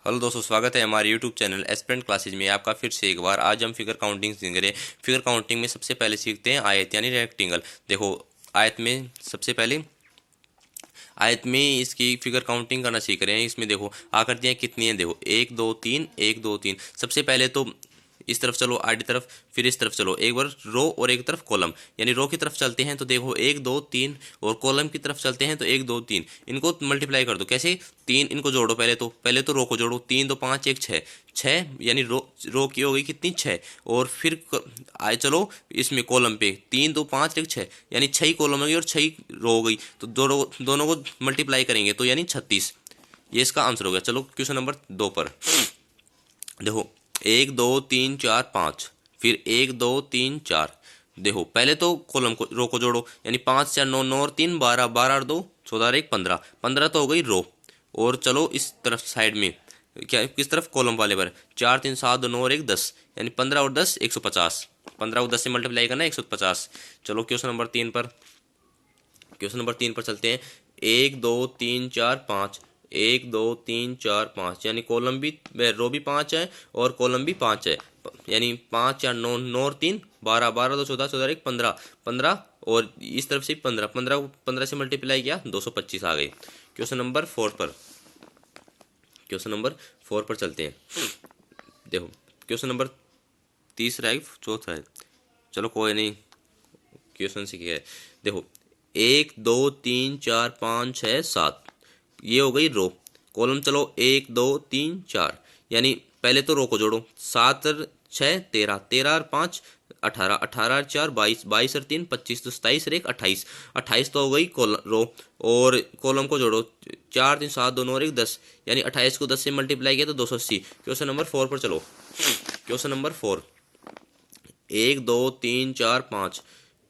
Hello दोस्तों, स्वागत है हमारे यूट्यूब चैनल एस्पिरेंट क्लासेज में। आपका फिर से एक बार आज हम फिगर काउंटिंग सीख रहे हैं। फिगर काउंटिंग में सबसे पहले सीखते हैं आयत यानी रेक्टेंगल। देखो, आयत में सबसे पहले आयत में इसकी फिगर काउंटिंग करना सीख रहे हैं। इसमें देखो आकृतियाँ कितनी हैं। देखो 1 2 3 1 2 3। सबसे पहले तो इस तरफ चलो आडी तरफ, फिर इस तरफ चलो। एक बार रो और एक तरफ कॉलम, यानी रो की तरफ चलते हैं तो देखो 1 2 3, और कॉलम की तरफ चलते हैं तो 1 2 3। इनको मल्टीप्लाई कर दो। कैसे? 3 इनको जोड़ो। पहले तो रो को जोड़ो। 3 2 5 1 6, 6 यानी रो की हो गई कितनी? 6। और फिर आए चलो इसमें कॉलम पे 3 2 5 1 6, यानी 6 ही कॉलम हो गई और 6 ही रो हो गई। तो दोनों को मल्टीप्लाई करेंगे तो यानी 36। ये इसका आंसर हो गया। चलो क्वेश्चन नंबर 2 पर देखो 1 2 3 4 5, फिर 1 2 3 4। देखो पहले तो कॉलम को रो को जोड़ो, यानी 5 4 9 9 और 3 12, 12 और 2 14 और 1 15, 15 तो हो गई रो। और चलो इस तरफ साइड में, क्या किस तरफ? कॉलम वाले पर 4 3 7 2 9 और 1 10, यानी 15 और 10 150। 15 और 10 से मल्टीप्लाई करना 150। चलो क्वेश्चन नंबर 3 पर चलते हैं। 1 2 3 4 5, 1 2 3 4 5, यानी कॉलम भी रो भी 5 है और कॉलम भी 5 है। यानी 5 4 9 9 और 3 12, 12 2 14, 14 1 15, 15 और इस तरफ से 15, 15 को 15 से मल्टीप्लाई किया 225 आ गए। क्वेश्चन नंबर 4 पर चलते हैं। देखो क्वेश्चन नंबर तीसरा है, चौथा है, चलो कोई नहीं, क्वेश्चन से क्या है। देखो 1 2 3 4 5 6 7, ये हो गई रो। कॉलम चलो 1 2 3 4, यानी पहले तो रो को जोड़ो। 7 और 6 13, 13 और 5 18, 18 और 4 22, 22 और 3 25, तो 27 और 1 28, 28 तो हो गई रो। और कॉलम को जोड़ो 4 3 7 2 9 और 1 10, यानी 28 को 10 से मल्टीप्लाई किया तो 280। क्वेश्चन नंबर 4 पर चलो। क्वेश्चन नंबर 4, 1 2 3 4 5,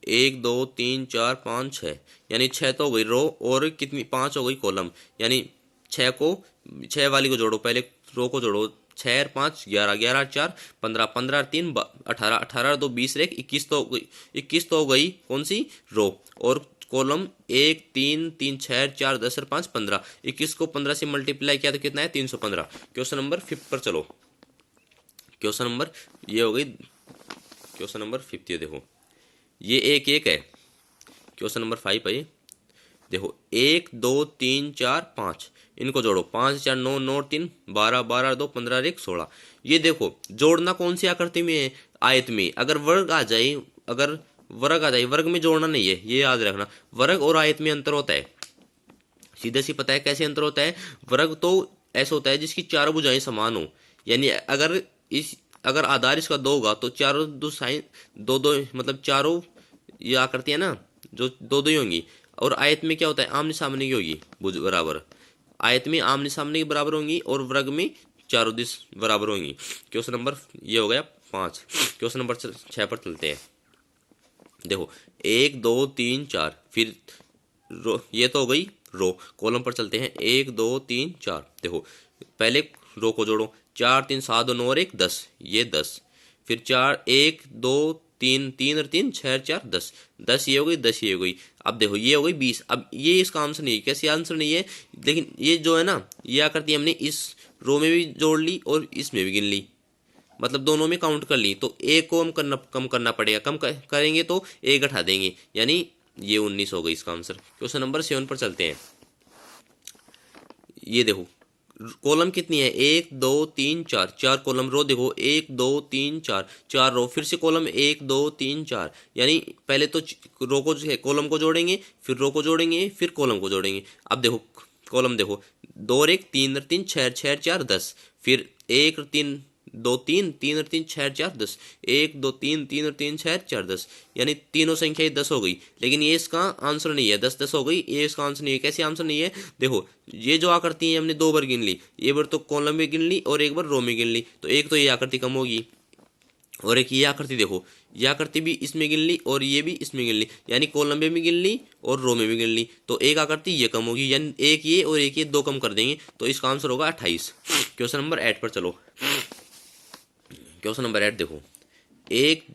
1 2 3 4 5 6, यानी 6 तो हो गई रो और कितनी? 5 हो गई कॉलम। यानी 6 वाली को जोड़ो, पहले रो को जोड़ो। 6 और 5 11, 11 और 4 15, 15 और 3 18, 18 और 2 20 और 1 21 तो हो गई। 21 तो हो गई कौन सी? रो। और कॉलम 1 3 3 6 और 4 10 और 5 15, 21 को 15 से मल्टीप्लाई किया तो कितना है? 315। क्वेश्चन नंबर 5 पर चलो। क्वेश्चन नंबर ये हो गई क्वेश्चन नंबर 5। ये देखो ये 1 1 है। क्वेश्चन नंबर 5 है। देखो 1 2 3 4 5, इनको जोड़ो। 5 4 9 9 3 12, 12 2 15 1 16। ये देखो जोड़ना कौन सी आकृति में है? आयत में। अगर वर्ग आ जाए, वर्ग में जोड़ना नहीं है, ये याद रखना। वर्ग और आयत में अंतर होता है। सीधे सी पता है कैसे अंतर होता है। वर्ग तो ऐसा होता है जिसकी चारों भुजाएं समान हो, यानी अगर आधार इसका 2 होगा तो चारों दो साइन दो दो, मतलब चारों ये आकृति है ना, जो दो दो ही होंगी। और आयत में क्या होता है? आमने सामने की होगी बराबर। आयत में आमने सामने की बराबर होंगी और वर्ग में चारों दिश बराबर होंगी। क्वेश्चन नंबर ये हो गया 5। क्वेश्चन नंबर 6 पर चलते हैं। देखो 1 2 3 4, फिर रो, ये तो हो गई रो। कॉलम पर चलते हैं। 1 2 3 4। देखो पहले रो को जोड़ो। 4 3 7 2 9 और 1 10, ये 10। फिर 4 1 2 3, 3 और 3 6 और 4 10, 10 ये हो गई, 10 ये हो गई। अब देखो ये हो गई 20। अब ये इसका आंसर नहीं है। कैसे आंसर नहीं है? लेकिन ये जो है ना, ये आकृति हमने इस रो में भी जोड़ ली और इसमें भी गिन ली, मतलब दोनों में काउंट कर ली। तो एक को हम कम करना पड़ेगा। करेंगे तो एक घटा देंगे, यानी ये 19 हो गई इसका आंसर। क्वेश्चन नंबर 7 पर चलते हैं। ये देखो कॉलम कितनी है? 1 2 3 4, 4 कॉलम। रो देखो 1 2 3 4, 4 रो। फिर से कॉलम 1 2 3 4, यानी पहले तो रो को कॉलम को जोड़ेंगे, फिर रो को जोड़ेंगे, फिर कॉलम को जोड़ेंगे। अब देखो कॉलम देखो 2 और 1 3 और 3 6, 6 4 10, फिर 1 और 3 2 3, 3 और 3 6 4 10, 1 2 3 3 और 3 6 4 10, यानी तीनों संख्या 10 हो गई। लेकिन ये इसका आंसर नहीं है। 10 10 हो गई, ये इसका आंसर नहीं है। कैसे आंसर नहीं है? देखो ये जो आकृति है हमने 2 बार गिन ली। एक बार तो कॉलम में गिन ली और एक बार रो में गिन ली, तो एक तो ये आकृति कम होगी। और एक ये आकृति देखो, ये आकृति भी इसमें गिन ली और ये भी इसमें गिन ली, यानी कॉलम में भी गिन ली और रो में भी गिन ली। तो एक आकृति ये कम होगी, यानी एक ये और एक ये, 2 कम कर देंगे तो इसका आंसर होगा 28। क्वेश्चन नंबर 8 पर चलो। क्वेश्चन नंबर 8 देखो, एक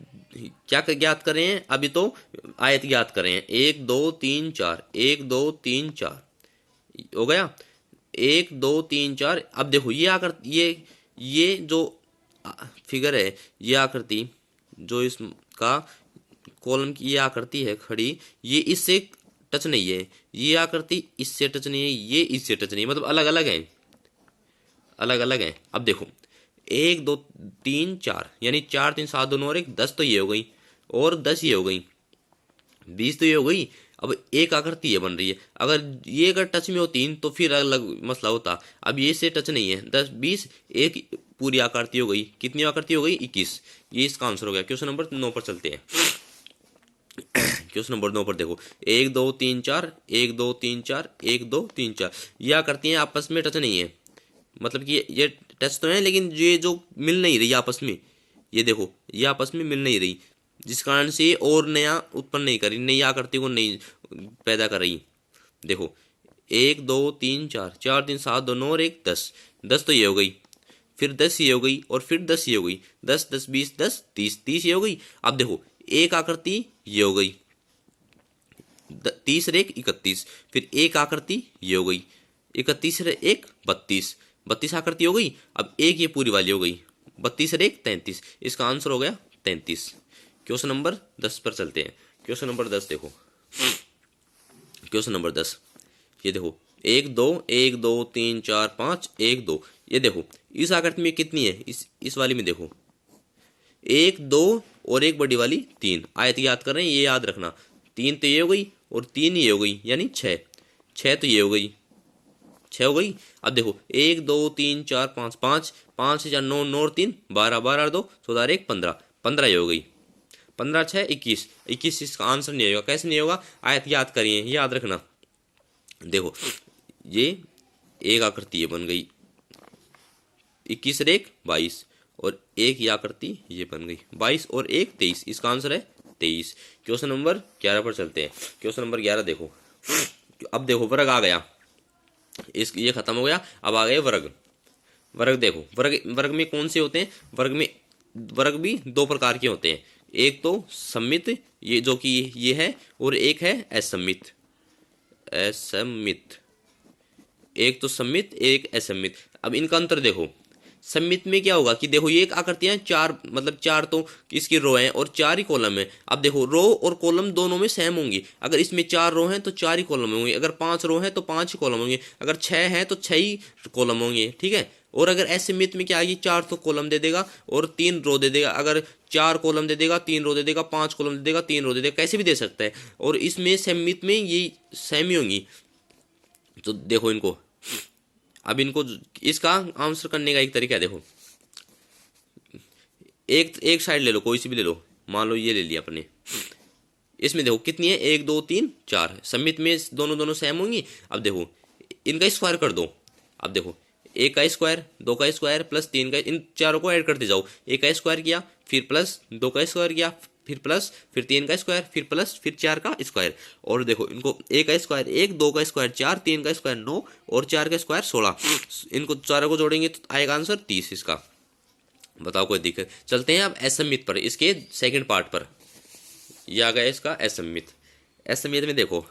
क्या ज्ञात कर रहे हैं? अभी तो आयत ज्ञात कर रहे हैं। 1 2 3 4, 1 2 3 4 हो गया। एक दो तीन चार। अब देखो ये आकृति, ये जो फिगर है, ये आकृति जो इसका कॉलम की ये आकृति है खड़ी, ये इससे टच नहीं है, ये आकृति इससे टच नहीं है, ये इससे टच नहीं है, मतलब अलग अलग है, अलग अलग है। अब देखो एक दो तीन चार, यानी 4 3 7 2 और 1 10, तो ये हो गई, और 10 ये हो गई, 20 तो ये हो गई। अब एक आकृति ये बन रही है, अगर टच में हो 3 तो फिर अलग मसला होता। अब ये से टच नहीं है, 10 20 एक पूरी आकृति हो गई। कितनी आकृति हो गई? 21। ये इसका आंसर हो गया। क्वेश्चन नंबर 9 पर चलते हैं। क्वेश्चन नंबर 9 पर देखो, 1 2 3 4, 1 2 3 4, 1 2 3 4, ये आकृतियां आपस में टच नहीं है, मतलब कि ये टच तो है लेकिन ये जो मिल नहीं रही आपस में, ये देखो ये आपस में मिल नहीं रही, जिस कारण से और नया उत्पन्न नहीं कर रही, नई आकृति को नहीं पैदा कर रही। देखो 1 2 3 4, 4 3 7 2 9 और 1 10, 10 तो ये हो गई, फिर 10 ये हो गई, और फिर 10 ये हो गई, 10 10 20 10 30, 30 ये हो गई। अब देखो एक आकृति ये हो गई, 30 और 1 31, फिर एक आकृति ये हो गई, 31 और 1 32, 32 आकृति हो गई। अब एक ये पूरी वाली हो गई, 32 और 1 33, इसका आंसर हो गया 33। क्वेश्चन नंबर 10 पर चलते हैं। क्वेश्चन नंबर 10 देखो, क्वेश्चन नंबर 10, ये देखो 1 2 1 2 3 4 5 1 2, ये देखो इस आकृति में कितनी है, इस वाली में देखो 1 2 और एक बड़ी वाली 3। आयत याद कर रहे हैं, ये याद रखना, 3 तो ये हो गई और 3 ये हो गई, यानी 6, 6 तो ये हो गई, 6 हो गई। अब देखो 1 2 3 4 5, 5 5 4 9, 9 और 3 12, 12 और 2 14 और 1 15, 15 ये हो गई, 15 6 21, 21 इसका आंसर नहीं होगा। कैसे नहीं होगा? आयत याद करिए, याद रखना। देखो ये एक आकृति ये बन गई, 21 और 1 22, और एक ये आकृति ये बन गई 22 और 1 23, इसका आंसर है 23। क्वेश्चन नंबर 11 पर चलते हैं। क्वेश्चन नंबर 11 देखो, अब देखो वर्ग आ गया, ये खत्म हो गया, अब आ गए वर्ग। वर्ग देखो, वर्ग में कौन से होते हैं? वर्ग भी 2 प्रकार के होते हैं, एक तो सम्मित, ये जो कि ये है, और एक है असम्मित। असम्मित, एक तो सम्मित, एक असम्मित। अब इनका अंतर देखो, सम्मित में क्या होगा कि देखो ये एक आकृतियां 4, मतलब 4 तो इसकी रो हैं और 4 ही कॉलम है। अब देखो रो और कॉलम दोनों में सेम होंगी, अगर इसमें 4 रो हैं तो 4 ही कॉलम होंगे, अगर 5 रो हैं तो 5 ही कॉलम होंगे, अगर 6 हैं तो 6 ही कॉलम होंगे, ठीक है। और अगर असम्मित में क्या आएगी, 4 तो कॉलम दे देगा और 3 रो दे देगा, अगर 4 कॉलम दे देगा 3 रो दे देगा, 5 कॉलम दे देगा 3 रो दे देगा, कैसे भी दे सकता है। और इसमें सम्मित में ये सेम ही होंगी। तो देखो इनको, अब इनको इसका आंसर करने का एक तरीका है, देखो एक साइड ले लो, कोई सी भी ले लो, मान लो ये ले लिया अपने, इसमें देखो कितनी है, 1 2 3 4, सम्मित में दोनों सेम होंगी। अब देखो इनका स्क्वायर कर दो, अब देखो 1 का स्क्वायर, 2 का स्क्वायर प्लस 3 का, इन चारों को ऐड करते जाओ, 1 का स्क्वायर किया, फिर प्लस 2 का स्क्वायर किया, फिर प्लस, फिर 3 का स्क्वायर, फिर प्लस, फिर 4 का स्क्वायर। और देखो इनको 1 का स्क्वायर 1, 2 का स्क्वायर 4, 3 का स्क्वायर 9 और 4 का स्क्वायर 16, इनको चारों को जोड़ेंगे तो आएगा आंसर 30 इसका। बताओ कोई दिक्कत? चलते हैं अब असम्मित पर, इसके सेकंड पार्ट पर। यह आ गया इसका असम्मित। असम्मित में देखो,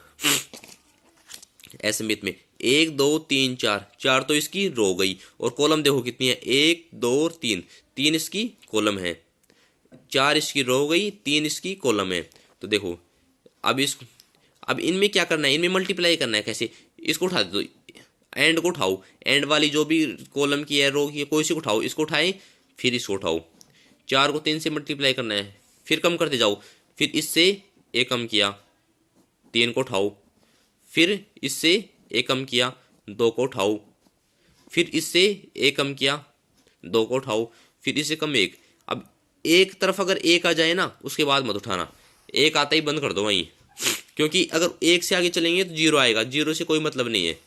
असम्मित में 1 2 3 4, 4 तो इसकी रो गई, और कॉलम देखो कितनी है, 1 2 और 3, 3 इसकी कॉलम है, 4 इसकी रो गई, 3 इसकी कॉलम है। तो देखो अब इनमें क्या करना है, इनमें मल्टीप्लाई करना है। कैसे? इसको उठा दो, एंड को उठाओ, एंड वाली जो भी कॉलम की है, रो की है, कोई सी को उठाओ, इसको उठाए फिर इसको उठाओ, 4 को 3 से मल्टीप्लाई करना है, फिर कम करते जाओ, फिर इससे 1 कम किया, 3 को उठाओ, फिर इससे 1 कम किया, 2 को उठाओ, फिर इससे 1 कम किया, 2 को उठाओ, फिर इससे कम 1। अब एक तरफ अगर 1 आ जाए ना, उसके बाद मत उठाना, 1 आता ही बंद कर दो वहीं, क्योंकि अगर 1 से आगे चलेंगे तो 0 आएगा, 0 से कोई मतलब नहीं है।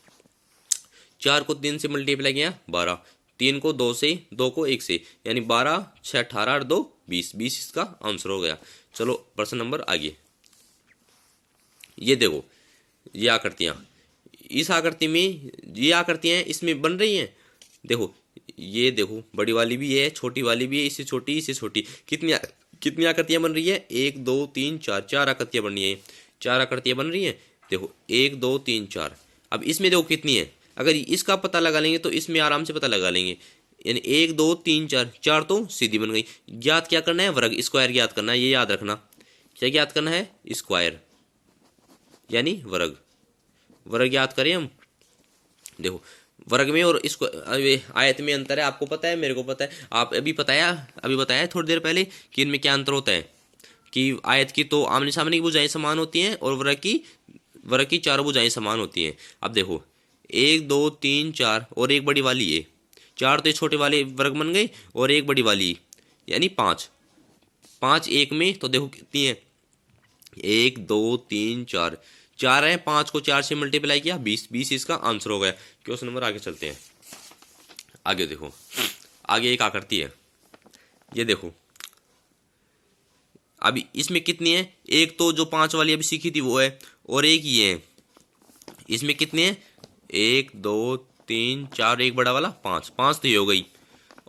4 को 3 से मल्टीप्लाई किया 12, 3 को 2 से, 2 को 1 से, यानी 12 6 18 और 2 20, 20 इसका आंसर हो गया। चलो प्रश्न नंबर आगे। ये देखो ये आकृतियां, इस आकृति में ये आकृतियां इसमें बन रही हैं। देखो ये देखो, बड़ी वाली भी है, छोटी वाली भी है, इससे छोटी, इससे छोटी, कितनी आकृतियां बन रही है, 1 2 3 4, 4 आकृतियां बन रही है, 4 आकृतियां बन रही हैं। देखो 1 2 3 4। अब इसमें देखो कितनी है, अगर इसका पता लगा लेंगे तो इसमें आराम से पता लगा लेंगे। यानी 1 2 3 4, 4 तो सीधी बन गई। ज्ञात क्या करना है? वर्ग, स्क्वायर ज्ञात करना है, ये याद रखना। क्या ज्ञात करना है? स्क्वायर यानी वर्ग। वर्ग याद करें हम। देखो वर्ग में और इसको आयत में अंतर है, आपको पता है, मेरे को पता है, आप अभी बताया थोड़ी देर पहले कि इनमें क्या अंतर होता है। कि आयत की तो आमने सामने की भुजाएं समान होती हैं और वर्ग की चारों भुजाएं समान होती हैं। अब देखो 1 2 3 4 और एक बड़ी वाली ये 4 तो ये छोटे वाले वर्ग बन गए और एक बड़ी वाली यानी 5। 5 एक में तो देखो कितनी है? 1 2 3 4, 4 है, 5 को 4 से मल्टीप्लाई किया 20, 20 इसका आंसर हो गया। क्वेश्चन नंबर आगे चलते हैं। आगे देखो, आगे एक आकृति है, ये देखो। अभी इसमें कितनी है? एक तो जो 5 वाली अभी सीखी थी वो है, और एक ये है। इसमें कितने हैं? 1 2 3 4, एक बड़ा वाला 5, 5 तो ये हो गई।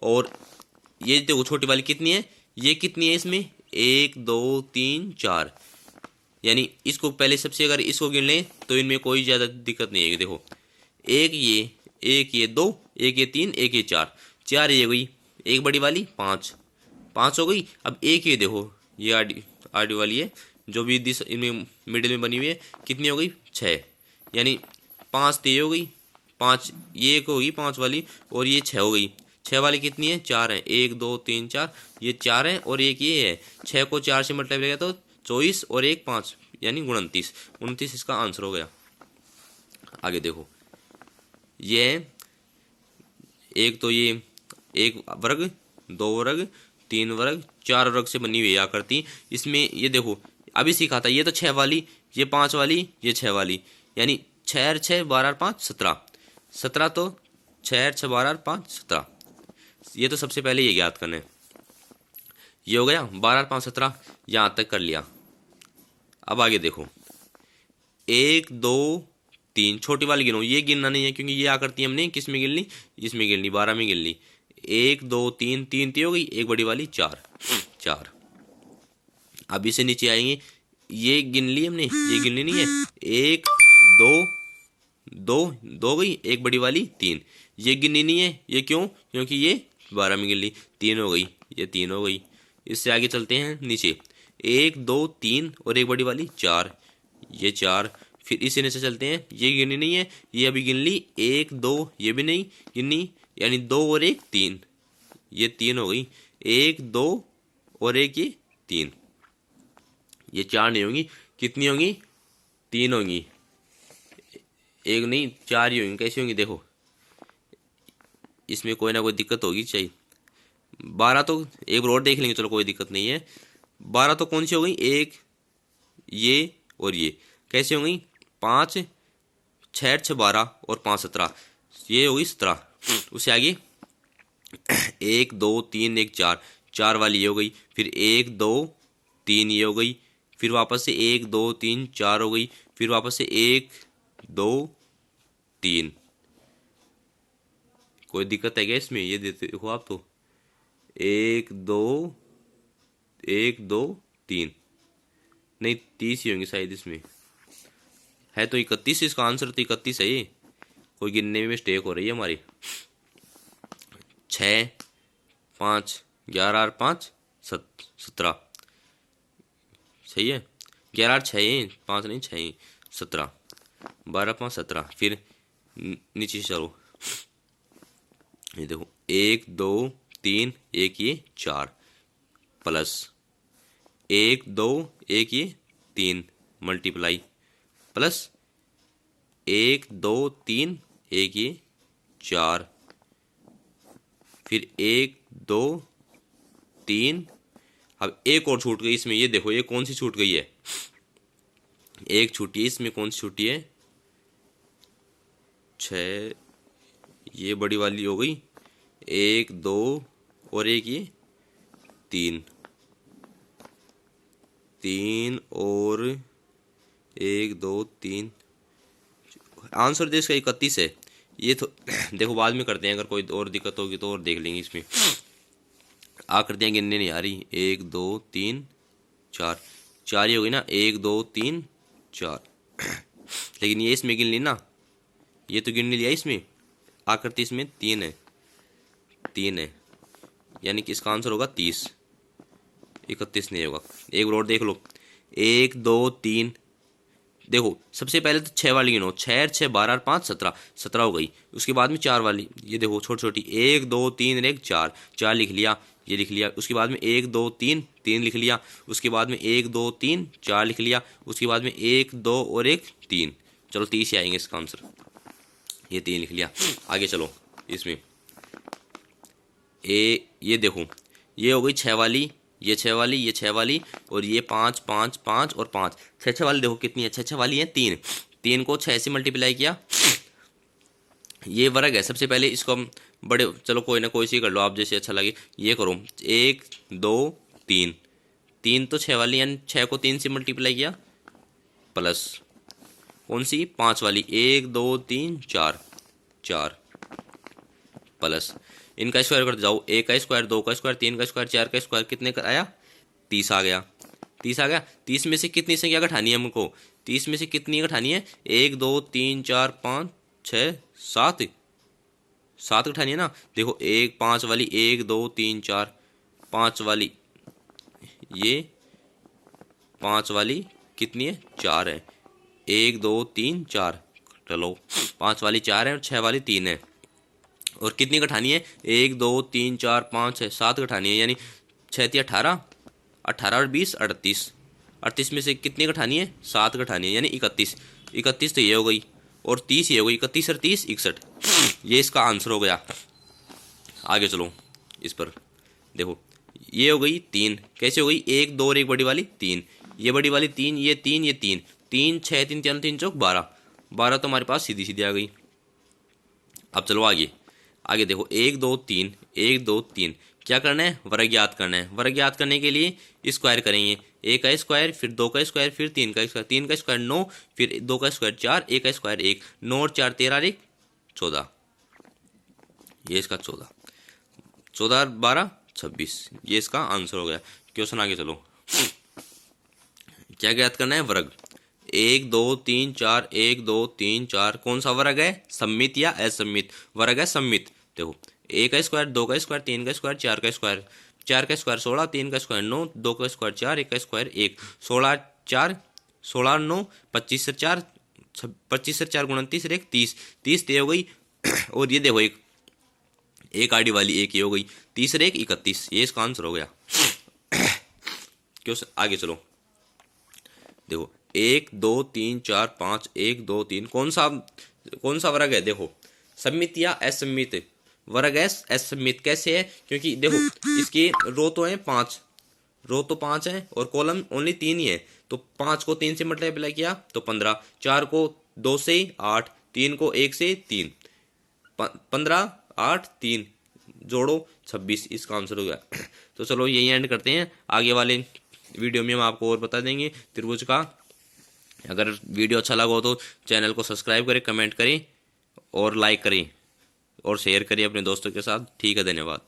और ये देखो छोटी वाली कितनी है? ये कितनी है इसमें? 1 2 3 4, यानी इसको पहले सबसे अगर इसको गिन लें तो इनमें कोई ज़्यादा दिक्कत नहीं है। देखो एक ये 2, एक ये 3, एक ये 4, 4 ये गई, एक बड़ी वाली 5, 5 हो गई। अब एक ये देखो, ये आडी वाली है जो भी दिस इनमें मिडिल में बनी हुई है, कितनी हो गई? 6, यानी 5 तो ये हो गई, 5 ये एक होगी 5 वाली, और ये 6 हो गई। 6 वाली कितनी है? 4 है, 1 2 3 4, ये 4 है और एक ये है। 6 को 4 से मल्टीप्लाई किया तो 24 और एक 5 यानी 29, 29 इसका आंसर हो गया। आगे देखो ये है एक तो ये एक वर्ग, 2 वर्ग, 3 वर्ग, 4 वर्ग से बनी हुई आकृति। इसमें ये देखो अभी सीखा था, ये तो 6 वाली, ये 5 वाली, ये 6 वाली, यानी 6 और 6 12 और 5 17, 17 तो 6 और 6 12 और 5 17। ये तो सबसे पहले ये ज्ञात करना है। ये हो गया 12 और 5 17, यहाँ तक कर लिया। अब आगे देखो 1 2 3, छोटी वाली गिनो, ये गिनना नहीं है क्योंकि ये आकृति हमने किस में गिन ली? इसमें गिन ली, 12 में गिन ली। 1 2 3, 3 ती हो गई, एक बड़ी वाली 4, 4। अब इसे नीचे आएंगे, ये गिन ली हमने, ये गिन ली नहीं है। 1 2 2 गई, एक बड़ी वाली 3, ये गिननी नहीं है। ये क्यों? क्योंकि ये 12 में गिन ली, 3 हो गई, ये 3 हो गई। इससे आगे चलते हैं नीचे, 1 2 3 और एक बड़ी वाली 4, ये 4। फिर इसी नीचे चलते हैं, ये गिननी नहीं है, ये अभी गिन ली, 1 2, ये भी नहीं गिननी, यानी 2 और एक 3, ये 3 हो गई। 1 2 और एक ये 3, ये 4 नहीं होंगी, कितनी होंगी? 3 होंगी, एक नहीं 4 ही होंगी। कैसी होंगी? देखो इसमें कोई ना कोई दिक्कत होगी चाहिए। 12 तो एक बार और देख लेंगे, चलो कोई दिक्कत नहीं है। 12 तो कौन सी हो गई? एक ये और ये कैसे हो गई? 5 6 6 12 और 5 17, ये हो गई 17। उससे आगे 1 2 3 1 4, 4 वाली ये हो गई। फिर 1 2 3 ये हो गई, फिर वापस से 1 2 3 4 हो गई, फिर वापस से 1 2 3। कोई दिक्कत है क्या इसमें? ये देखो आप तो 1 2 3, नहीं 30 ही होंगे शायद इसमें, है तो 31, इसका आंसर तो 31 है। ये कोई गिनने में मिस्टेक हो रही है हमारी। 6 5 11 और 5 17, सही है। 11 और 6 5 नहीं 6 17, 12 5 17। फिर नीचे से चलो, ये देखो 1 2 3 एक ये 4 प्लस 1 2 एक ये 3 मल्टीप्लाई प्लस 1 2 3 एक ये 4, फिर 1 2 3। अब एक और छूट गई इसमें, ये देखो ये कौन सी छूट गई है? एक छूटी है इसमें, कौन सी छूटी है? 6, ये बड़ी वाली हो गई, 1 2 और एक ये 3, 3 और 1 2 3, आंसर देश का 31 है। ये तो देखो बाद में करते हैं, अगर कोई और दिक्कत होगी तो और देख लेंगे। इसमें आकृतियाँ गिनने नहीं आ रही। 1 2 3 4, 4 ही हो गई ना, 1 2 3 4, लेकिन ये इसमें गिन ली ना, ये तो गिन नहीं लिया इसमें, आकृति इसमें 3 है, 3 है, यानी कि इसका आंसर होगा 30, 31 नहीं होगा। एक और देख लो, 1 2 3, देखो सबसे पहले तो 6 वाली गिनो, 6 6 12 5 17, 17 हो गई। उसके बाद में 4 वाली, ये देखो छोटी छोटी, 1 2 3 1 4, 4 लिख लिया, ये लिख लिया। उसके बाद में 1 2 3 3 लिख लिया। उसके बाद में 1 2 3 4 लिख लिया। उसके बाद में 1 2 और 1 3, चलो 30 ही आएंगे इसका आंसर, ये 3 लिख लिया। आगे चलो, इसमें ये देखो, ये हो गई 6 वाली, ये 6 वाली, ये 6 वाली, और ये 5 5 5 और 5, 6 6 वाली देखो कितनी है, 6 6 वाली है 3, 3 को 6 से मल्टीप्लाई किया, ये वर्ग है। सबसे पहले इसको हम बड़े, चलो कोई ना कोई सी कर लो आप, जैसे अच्छा लगे। ये करो 1 2 3, 3 तो 6 वाली, यानी 6 को 3 से मल्टीप्लाई किया, प्लस कौन सी 5 वाली, 1 2 3 4, 4 प्लस इनका स्क्वायर करते जाओ, 1 का स्क्वायर, 2 का स्क्वायर, 3 का स्क्वायर, 4 का स्क्वायर, कितने का आया 30 आ गया। 30 आ गया। 30 में से कितनी संख्या घटानी है हमको, 30 में से कितनी घटानी है, 1 2 3 4 5 6 7, 7 घटानी है ना। देखो 1 5 वाली, 1 2 3 4, 5 वाली, ये 5 वाली कितनी है 4 है, 1 2 3 4, चलो 5 वाली 4 है और 6 वाली 3 है। और कितनी घटानी है, 1 2 3 4 5 6 7 घटानी है, यानी 6 3 18, 18 और 20 38, 38 में से कितनी घटानी है 7 घटानी है, यानी 31, 31 तो ये हो गई, और 30 ये हो गई, 31 और 30 61, ये इसका आंसर हो गया। आगे चलो, इस पर देखो, ये हो गई 3, कैसे हो गई, 1 2 और 1 बड़ी वाली 3, ये बड़ी वाली 3, ये 3 ये 3, 3 6 3 3 3 चौक 12, 12 तो हमारे पास सीधी सीधी आ गई। अब चलो आगे, आगे देखो 1 2 3, 1 2 3, क्या करना है, वर्ग याद करना है। वर्ग याद करने के लिए स्क्वायर करेंगे, 1 का स्क्वायर, फिर 2 का स्क्वायर, फिर 3 का स्क्वायर, 3 का स्क्वायर 9, फिर 2 का स्क्वायर 4, 1 का स्क्वायर 1, 9 और 4 13 1 14, ये इसका 14, 14 12 26, ये इसका आंसर हो गया। क्वेश्चन आगे चलो, क्या याद करना है, वर्ग 1 2 3 4, 1 2 3 4, कौन सा वर्ग है, सम्मित या असम्मित, वर्ग है सम्मित। देखो 1 का स्क्वायर, 2 का स्क्वायर, 3 का स्क्वायर, 4 का स्क्वायर, 4 का स्क्वायर 16, 3 का स्क्वायर 9, 2 का स्क्वायर 4, 1 का स्क्वायर 1, 16 4 16 9 25 से 4, 25 से 4 29 1 30, 30 हो गई। और ये देखो एक आड़ी वाली एक ये हो गई, 30 1 31, ये इसका आंसर हो गया। क्यों, आगे चलो, देखो 1 2 3 4 5, 1 2 3, कौन सा वर्ग है, देखो सम्मित या असम्मित, वर्ग है असम्मित। कैसे है, क्योंकि देखो इसकी रो तो है 5, रो तो 5 है और कॉलम ओनली 3 ही है, तो 5 को 3 से मल्टीप्लाई किया तो 15, 4 को 2 से 8, 3 को 1 से 3, 15 8 3 जोड़ो 26, इसका आंसर हो गया। तो चलो यही एंड करते हैं, आगे वाले वीडियो में हम आपको और बता देंगे त्रिभुज का। अगर वीडियो अच्छा लगा हो तो चैनल को सब्सक्राइब करें, कमेंट करें और लाइक करें और शेयर करिए अपने दोस्तों के साथ। ठीक है, धन्यवाद।